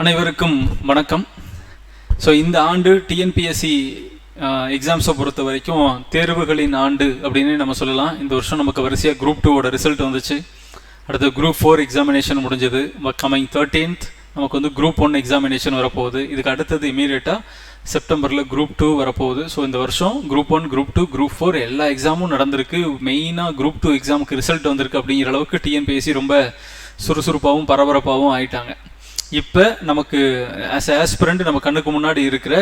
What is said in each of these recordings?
அனைவருக்கும் வணக்கம். ஸோ இந்த ஆண்டு டிஎன்பிஎஸ்சி எக்ஸாம்ஸை பொறுத்த வரைக்கும் தேர்வுகளின் ஆண்டு அப்படின்னு நம்ம சொல்லலாம். இந்த வருஷம் நமக்கு வரிசையாக குரூப் 2 ரிசல்ட் வந்துச்சு. அடுத்து குரூப் 4 எக்ஸாமினேஷன் முடிஞ்சது. கமிங் 13th நமக்கு வந்து குரூப் 1 எக்ஸாமினேஷன் வரப்போகுது. இதுக்கு அடுத்தது இமீடியட்டாக செப்டம்பரில் குரூப் 2 வரப்போகுது. ஸோ இந்த வருஷம் குரூப் 1, குரூப் 2, குரூப் 4 எல்லா எக்ஸாமும் நடந்திருக்கு. மெயினாக குரூப் 2 எக்ஸாமுக்கு ரிசல்ட் வந்திருக்கு. அப்படிங்கிற அளவுக்கு டிஎன்பிஎஸ்சி ரொம்ப சுறுசுறுப்பாகவும் பரபரப்பாகவும் ஆயிட்டாங்க. இப்போ நமக்கு ஆஸ்பிரண்ட் நம்ம கண்ணுக்கு முன்னாடி இருக்கிற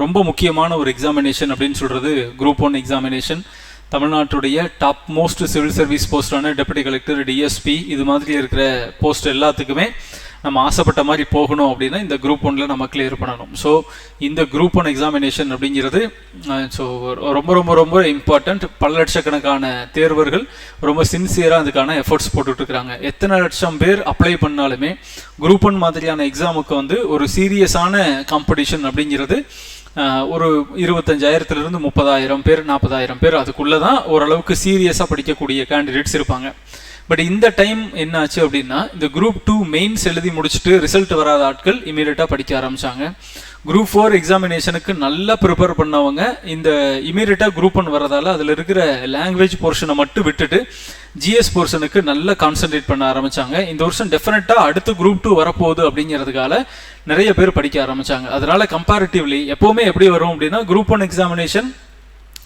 ரொம்ப முக்கியமான ஒரு எக்ஸாமினேஷன் அப்படின்னு சொல்கிறது குரூப் 1 எக்ஸாமினேஷன். தமிழ்நாட்டுடைய டாப் மோஸ்ட் சிவில் சர்வீஸ் போஸ்டான டெப்யூட்டி கலெக்டர், டிஎஸ்பி இது மாதிரி இருக்கிற போஸ்ட் எல்லாத்துக்குமே நம்ம ஆசைப்பட்ட மாதிரி போகணும் அப்படின்னா இந்த குரூப் 1 நம்ம கிளியர் பண்ணணும். ஸோ இந்த குரூப் 1 எக்ஸாமினேஷன் அப்படிங்கிறது ஸோ ரொம்ப ரொம்ப ரொம்ப இம்பார்ட்டண்ட். பல லட்சக்கணக்கான தேர்வர்கள் ரொம்ப சின்சியராக அதுக்கான எஃபர்ட்ஸ் போட்டுட்ருக்குறாங்க. எத்தனை லட்சம் பேர் அப்ளை பண்ணாலுமே குரூப் 1 மாதிரியான எக்ஸாமுக்கு வந்து ஒரு சீரியஸான காம்படிஷன் அப்படிங்கிறது ஒரு 25,000 30,000 பேர் 40,000 பேர் அதுக்குள்ளே தான் ஓரளவுக்கு சீரியஸாக படிக்கக்கூடிய கேண்டிடேட்ஸ் இருப்பாங்க. பட் இந்த டைம் என்ன ஆச்சு அப்படின்னா, இந்த குரூப் 2 மெயின்ஸ் எழுதி முடிச்சுட்டு ரிசல்ட் வராத ஆட்கள் இமீடியட்டாக படிக்க ஆரம்பித்தாங்க. குரூப் 4 எக்ஸாமினேஷனுக்கு நல்லா ப்ரிப்பேர் பண்ணவங்க இந்த இமீடியட்டாக குரூப் 1 வரதால அதில் இருக்கிற லாங்குவேஜ் போர்ஷனை மட்டும் விட்டுட்டு ஜிஎஸ் போர்ஷனுக்கு நல்லா கான்சென்ட்ரேட் பண்ண ஆரம்பித்தாங்க. இந்த வருஷம் டெஃபினட்டாக அடுத்து குரூப் 2 வரப்போகுது அப்படிங்கிறதுக்கால நிறைய பேர் படிக்க ஆரம்பித்தாங்க. அதனால கம்பேரிட்டிவ்லி எப்போவுமே எப்படி வரும் அப்படின்னா, குரூப் 1 எக்ஸாமினேஷன்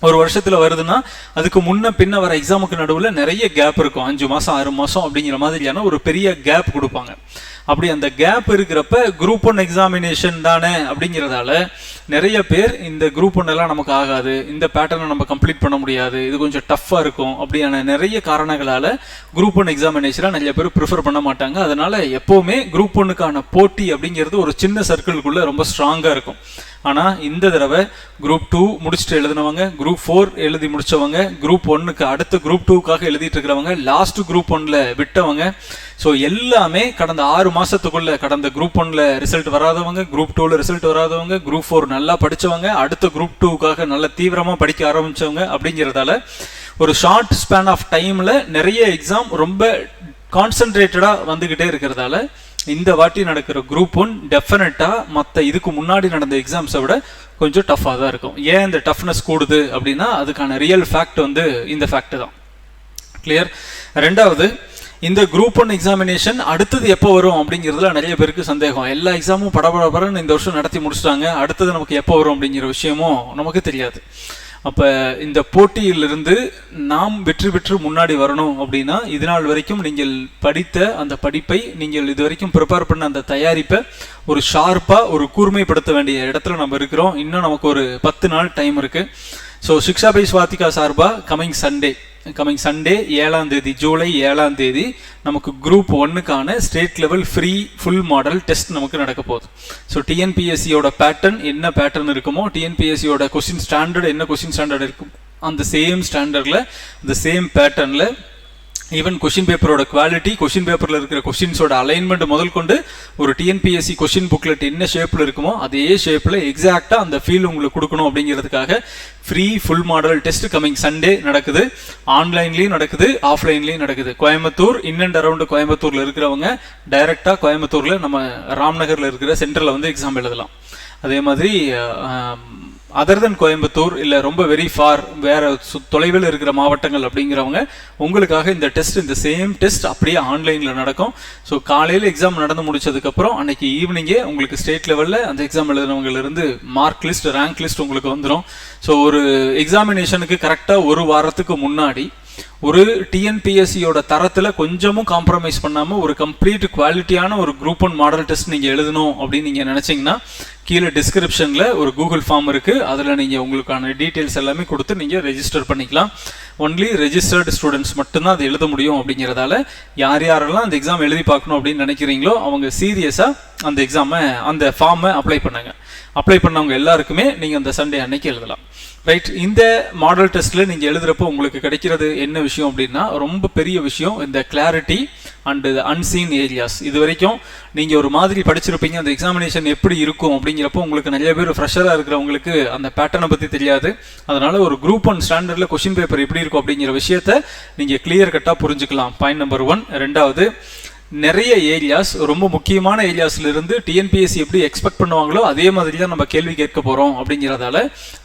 ஒரு வருஷத்தில் வருதுன்னா அதுக்கு முன்ன பின்ன வர எக்ஸாமுக்கு நடுவில் நிறைய கேப் இருக்கும். 5 மாதம் 6 மாதம் அப்படிங்கிற மாதிரியான ஒரு பெரிய கேப் கொடுப்பாங்க. அப்படி அந்த கேப் இருக்கிறப்ப குரூப் 1 எக்ஸாமினேஷன் தானே அப்படிங்கிறதால நிறைய பேர் இந்த குரூப் 1 எல்லாம் நமக்கு ஆகாது, இந்த பேட்டர்னை நம்ம கம்ப்ளீட் பண்ண முடியாது, இது கொஞ்சம் டஃப்பாக இருக்கும் அப்படியான நிறைய காரணங்களால் குரூப் 1 எக்ஸாமினேஷனாக நிறைய பேர் ப்ரிஃபர் பண்ண மாட்டாங்க. அதனால எப்போவுமே குரூப் 1க்கான போட்டி அப்படிங்கிறது ஒரு சின்ன சர்க்கிள்குள்ளே ரொம்ப ஸ்ட்ராங்காக இருக்கும். ஆனால் இந்த தடவை குரூப் 2 முடிச்சுட்டு எழுதினவங்க, குரூப் 4 எழுதி முடித்தவங்க, குரூப் 1க்கு அடுத்த குரூப் 2க்காக எழுதிட்டு இருக்கிறவங்க, லாஸ்ட் குரூப் 1ல விட்டவங்க, ஸோ எல்லாமே கடந்த 6 மாதத்துக்குள்ள கடந்த குரூப் 1ல ரிசல்ட் வராதவங்க, குரூப் 2ல ரிசல்ட் வராதவங்க, குரூப் 4 நல்லா படித்தவங்க, அடுத்த குரூப் 2க்காக நல்லா தீவிரமாக படிக்க ஆரம்பித்தவங்க அப்படிங்கிறதால ஒரு ஷார்ட் ஸ்பேன் ஆஃப் டைமில் நிறைய எக்ஸாம் ரொம்ப கான்சன்ட்ரேட்டடாக வந்துக்கிட்டே இருக்கிறதால இந்த வாட்டி நடக்கிற குரூப் 1 டெஃபினட்டாக மற்ற இதுக்கு முன்னாடி நடந்த எக்ஸாம்ஸை விட கொஞ்சம் டஃப்பாக தான் இருக்கும். ஏன் இந்த டஃப்னஸ் கூடுது அப்படின்னா அதுக்கான ரியல் ஃபேக்ட் வந்து இந்த ஃபேக்ட் தான். கிளியர். ரெண்டாவது, இந்த குரூப் 1 எக்ஸாமினேஷன் அடுத்தது எப்போ வரும் அப்படிங்கிறதுல நிறைய பேருக்கு சந்தேகம். எல்லா எக்ஸாமும் படபடன்னு இந்த வருஷம் நடத்தி முடிச்சிட்டாங்க, அடுத்தது நமக்கு எப்போ வரும் அப்படிங்கிற விஷயமும் நமக்கு தெரியாது. அப்போ இந்த போட்டியிலிருந்து நாம் வெற்றி பெற்று முன்னாடி வரணும் அப்படின்னா இது நாள் வரைக்கும் நீங்கள் படித்த அந்த படிப்பை, நீங்கள் இது வரைக்கும் ப்ரிப்பேர் பண்ண அந்த தயாரிப்பை ஒரு ஷார்ப்பாக ஒரு கூர்மைப்படுத்த வேண்டிய இடத்துல நம்ம இருக்கிறோம். இன்னும் நமக்கு ஒரு 10 நாள் டைம் இருக்குது. ஸோ சிக்ஷா பை ஸ்வாதிகா சார்பாக கமிங் சண்டே 7ஆம் தேதி, ஜூலை 7ஆம் தேதி நமக்கு குரூப் 1க்கான state level free full model test நமக்கு நடக்க போகுது. ஸோ டிஎன்பிஎஸ்சியோட பேட்டர்ன் என்ன பேட்டர்ன் இருக்குமோ, டிஎன்பிஎஸ்சியோட கொஸ்டின் ஸ்டாண்டர்ட் என்ன கொஸ்டின் ஸ்டாண்டர்ட் இருக்கும், அந்த சேம் ஸ்டாண்டர்டில் அந்த சேம் பேட்டர்னில் ஈவன் கொஷின் பேப்பரோட குவாலிட்டி, கொஷின் பேப்பரில் இருக்கிற கொஷின்ஸோட அலைன்மெண்ட் முதல் கொண்டு ஒரு டிஎன்பிஎஸ்சி கொஷின் புக்லெட் என்ன ஷேப்பில் இருக்குமோ அதே ஷேப்பில் எக்ஸாக்டாக அந்த ஃபீல் உங்களுக்கு கொடுக்கணும் அப்படிங்கிறதுக்காக free full model test coming Sunday நடக்குது. ஆன்லைன்லேயும் நடக்குது, ஆஃப்லைன்லேயும் நடக்குது. கோயம்புத்தூர் இன் அண்ட் அரௌண்ட் கோயம்புத்தூரில் இருக்கிறவங்க டைரெக்டாக கோயம்புத்தூரில் நம்ம ராம்நகரில் இருக்கிற சென்டரில் வந்து எக்ஸாம் எழுதலாம். அதே மாதிரி அதர் தென் கோயம்புத்தூர் இல்லை ரொம்ப வெரி ஃபார் வேறு தொலைவில் இருக்கிற மாவட்டங்கள் அப்படிங்கிறவங்க உங்களுக்காக இந்த டெஸ்ட், இந்த சேம் டெஸ்ட் அப்படியே ஆன்லைனில் நடக்கும். ஸோ காலையில் எக்ஸாம் நடந்து முடிச்சதுக்கப்புறம் அன்னைக்கு ஈவினிங்கே உங்களுக்கு ஸ்டேட் லெவலில் அந்த எக்ஸாம் எழுதுனவங்களிருந்து மார்க் லிஸ்ட், ரேங்க் லிஸ்ட் உங்களுக்கு வந்துடும். ஸோ ஒரு எக்ஸாமினேஷனுக்கு கரெக்டாக ஒரு வாரத்துக்கு முன்னாடி ஒரு டிஎன்பிஎஸ்சியோட தரத்தில் கொஞ்சமும் காம்ப்ரமைஸ் பண்ணாமல் ஒரு கம்ப்ளீட் குவாலிட்டியான ஒரு குரூப் 1 மாடல் டெஸ்ட் நீங்கள் எழுதணும் அப்படின்னு நீங்கள் நினச்சிங்கன்னா கீழே டிஸ்கிரிப்ஷனில் ஒரு கூகுள் ஃபார்ம் இருக்குது. அதில் நீங்கள் உங்களுக்கான டீட்டெயில்ஸ் எல்லாமே கொடுத்து நீங்கள் ரெஜிஸ்டர் பண்ணிக்கலாம். ஒன்லி ரெஜிஸ்டர்டு ஸ்டூடெண்ட்ஸ் மட்டும்தான் அதை எழுத முடியும் அப்படிங்கிறதால யாரெல்லாம் அந்த எக்ஸாம் எழுதி பார்க்கணும் அப்படின்னு நினைக்கிறீங்களோ அவங்க சீரியஸாக அந்த எக்ஸாமை, அந்த ஃபார்மை அப்ளை பண்ணுங்க. அப்ளை பண்ணவங்க எல்லாருக்குமே நீங்கள் அந்த சண்டே அன்னைக்கு எழுதலாம். ரைட். இந்த மாடல் டெஸ்ட்டில் நீங்கள் எழுதுகிறப்போ உங்களுக்கு கிடைக்கிறது என்ன விஷயம் அப்படின்னா ரொம்ப பெரிய விஷயம், இந்த கிளாரிட்டி அண்ட் அன்சீன் ஏரியாஸ். இது வரைக்கும் நீங்கள் ஒரு மாதிரி படிச்சிருப்பீங்க, அந்த எக்ஸாமினேஷன் எப்படி இருக்கும் அப்படிங்கிறப்போ உங்களுக்கு நிறைய பேர் ஃப்ரெஷராக இருக்கிறவங்களுக்கு அந்த பேட்டர்னை பற்றி தெரியாது. அதனால ஒரு குரூப் 1 ஸ்டாண்டர்டில் கொஷின் பேப்பர் எப்படி இருக்கும் அப்படிங்கிற விஷயத்த நீங்கள் கிளியர் கட்டாக புரிஞ்சுக்கலாம். Point number 1. ரெண்டாவது, நிறைய ஏரியாஸ், ரொம்ப முக்கியமான ஏரியாஸ்ல இருந்து டிஎன்பிஎஸ்சி எப்படி எக்ஸ்பெக்ட் பண்ணுவாங்களோ அதே மாதிரி தான் நம்ம கேள்வி கேட்க போகிறோம். அப்படிங்கிறதால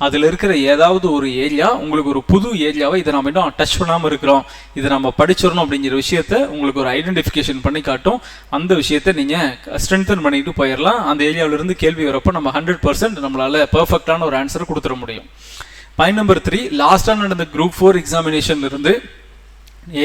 அதில் இருக்கிற ஏதாவது ஒரு ஏரியா உங்களுக்கு ஒரு புது ஏரியாவை இதை நம்ம இன்னும் டச் பண்ணாமல் இருக்கிறோம், இதை நம்ம படிச்சிடணும் அப்படிங்கிற விஷயத்த உங்களுக்கு ஒரு ஐடென்டிஃபிகேஷன் பண்ணி காட்டும். அந்த விஷயத்த நீங்கள் ஸ்ட்ரென்தன் பண்ணிட்டு போயிடலாம். அந்த ஏரியாவிலிருந்து கேள்வி வரப்போ நம்ம 100% நம்மளால் பர்ஃபெக்டான ஒரு ஆன்சரை கொடுத்துட முடியும். பாயிண்ட் நம்பர் 3, லாஸ்ட்டாக நடந்த குரூப் 4 எக்ஸாமினேஷன்ல இருந்து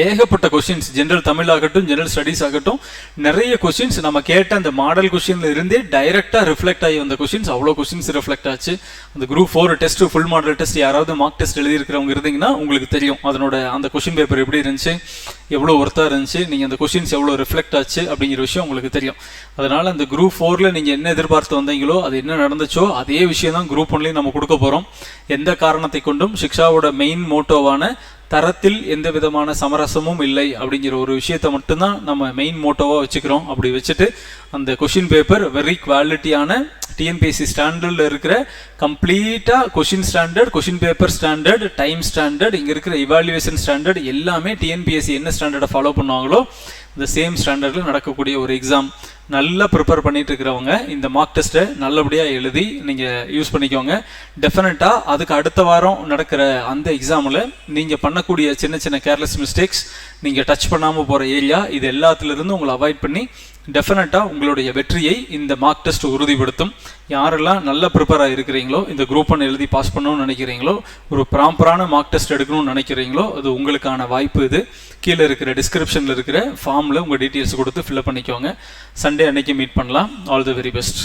ஏகப்பட்ட கொஸ்டின்ஸ், ஜென்ரல் தமிழ் ஆகட்டும், ஜென்ரல் ஸ்டடீஸ் ஆகட்டும், நிறைய கொஸ்டின்ஸ் நம்ம கேட்ட அந்த மாடல் கொஸ்டின்ல இருந்தே டைரக்டாக ரிஃப்ளெக்ட் ஆகி வந்த கொஸ்டின்ஸ், அவ்வளோ கொஸ்டின்ஸ் ரிஃப்ளெக்ட் ஆச்சு. அந்த group 4 test, full model test யாராவது மார்க் டெஸ்ட் எழுதியிருக்கிறவங்க இருந்தீங்கன்னா உங்களுக்கு தெரியும் அதனோட அந்த கொஸ்டின் பேப்பர் எப்படி இருந்துச்சு, எவ்வளோ ஒர்த்தாக இருந்துச்சு, நீங்கள் அந்த கொஸ்டின்ஸ் எவ்வளோ ரிஃப்ளெக்ட் ஆச்சு அப்படிங்கிற விஷயம் உங்களுக்கு தெரியும். அதனால அந்த குரூப் 4ல நீங்கள் என்ன எதிர்பார்த்து வந்தீங்களோ அது என்ன நடந்துச்சோ அதே விஷயம் தான் குரூப் 1லையும் நம்ம கொடுக்க போகிறோம். எந்த காரணத்தை கொண்டும் சிக்ஷாவோட மெயின் மோட்டோவான தரத்தில் எந்த விதமான சமரசமும் இல்லை அப்படிங்கிற ஒரு விஷயத்தை மட்டும்தான் நம்ம மெயின் மோட்டோவாக வச்சுக்கிறோம். அப்படி வச்சுட்டு அந்த கொஷின் பேப்பர் வெரி குவாலிட்டியான டிஎன்பிஎஸ்சி ஸ்டாண்டர்டில் இருக்கிற கம்ப்ளீட்டாக question standard, question paper standard, time standard, இங்கே இருக்கிற இவாலுவேஷன் ஸ்டாண்டர்ட் எல்லாமே டிஎன்பிஎஸ்சி என்ன ஸ்டாண்டர்டை ஃபாலோ பண்ணுவாங்களோ இந்த சேம் ஸ்டாண்டர்டில் நடக்கக்கூடிய ஒரு எக்ஸாம். நல்லா ப்ரிப்பேர் பண்ணிட்டு இருக்கிறவங்க இந்த மார்க் டெஸ்ட்டை நல்லபடியாக எழுதி நீங்கள் யூஸ் பண்ணிக்கோங்க. டெஃபினட்டாக அதுக்கு அடுத்த வாரம் நடக்கிற அந்த எக்ஸாமில் நீங்கள் பண்ணக்கூடிய சின்ன சின்ன கேர்லெஸ் மிஸ்டேக்ஸ், நீங்கள் டச் பண்ணாமல் போகிற ஏரியா, இது எல்லாத்துலேருந்து உங்களை அவாய்ட் பண்ணி டெஃபினட்டாக உங்களுடைய வெற்றியை இந்த மார்க் டெஸ்ட் உறுதிப்படுத்தும். யாரெல்லாம் நல்ல ப்ரிப்பேராக இருக்கிறீங்களோ, இந்த குரூப் 1 எழுதி பாஸ் பண்ணணும்னு நினைக்கிறீங்களோ, ஒரு ப்ராப்பரான மார்க் டெஸ்ட் எடுக்கணும்னு நினைக்கிறீங்களோ, அது உங்களுக்கான வாய்ப்பு. இது கீழே இருக்கிற டிஸ்கிரிப்ஷனில் இருக்கிற ஃபார்மில் உங்கள் டீட்டெயில்ஸ் கொடுத்து ஃபில்அப் பண்ணிக்கோங்க. சண்டே அன்னைக்கு மீட் பண்ணலாம். All the very best.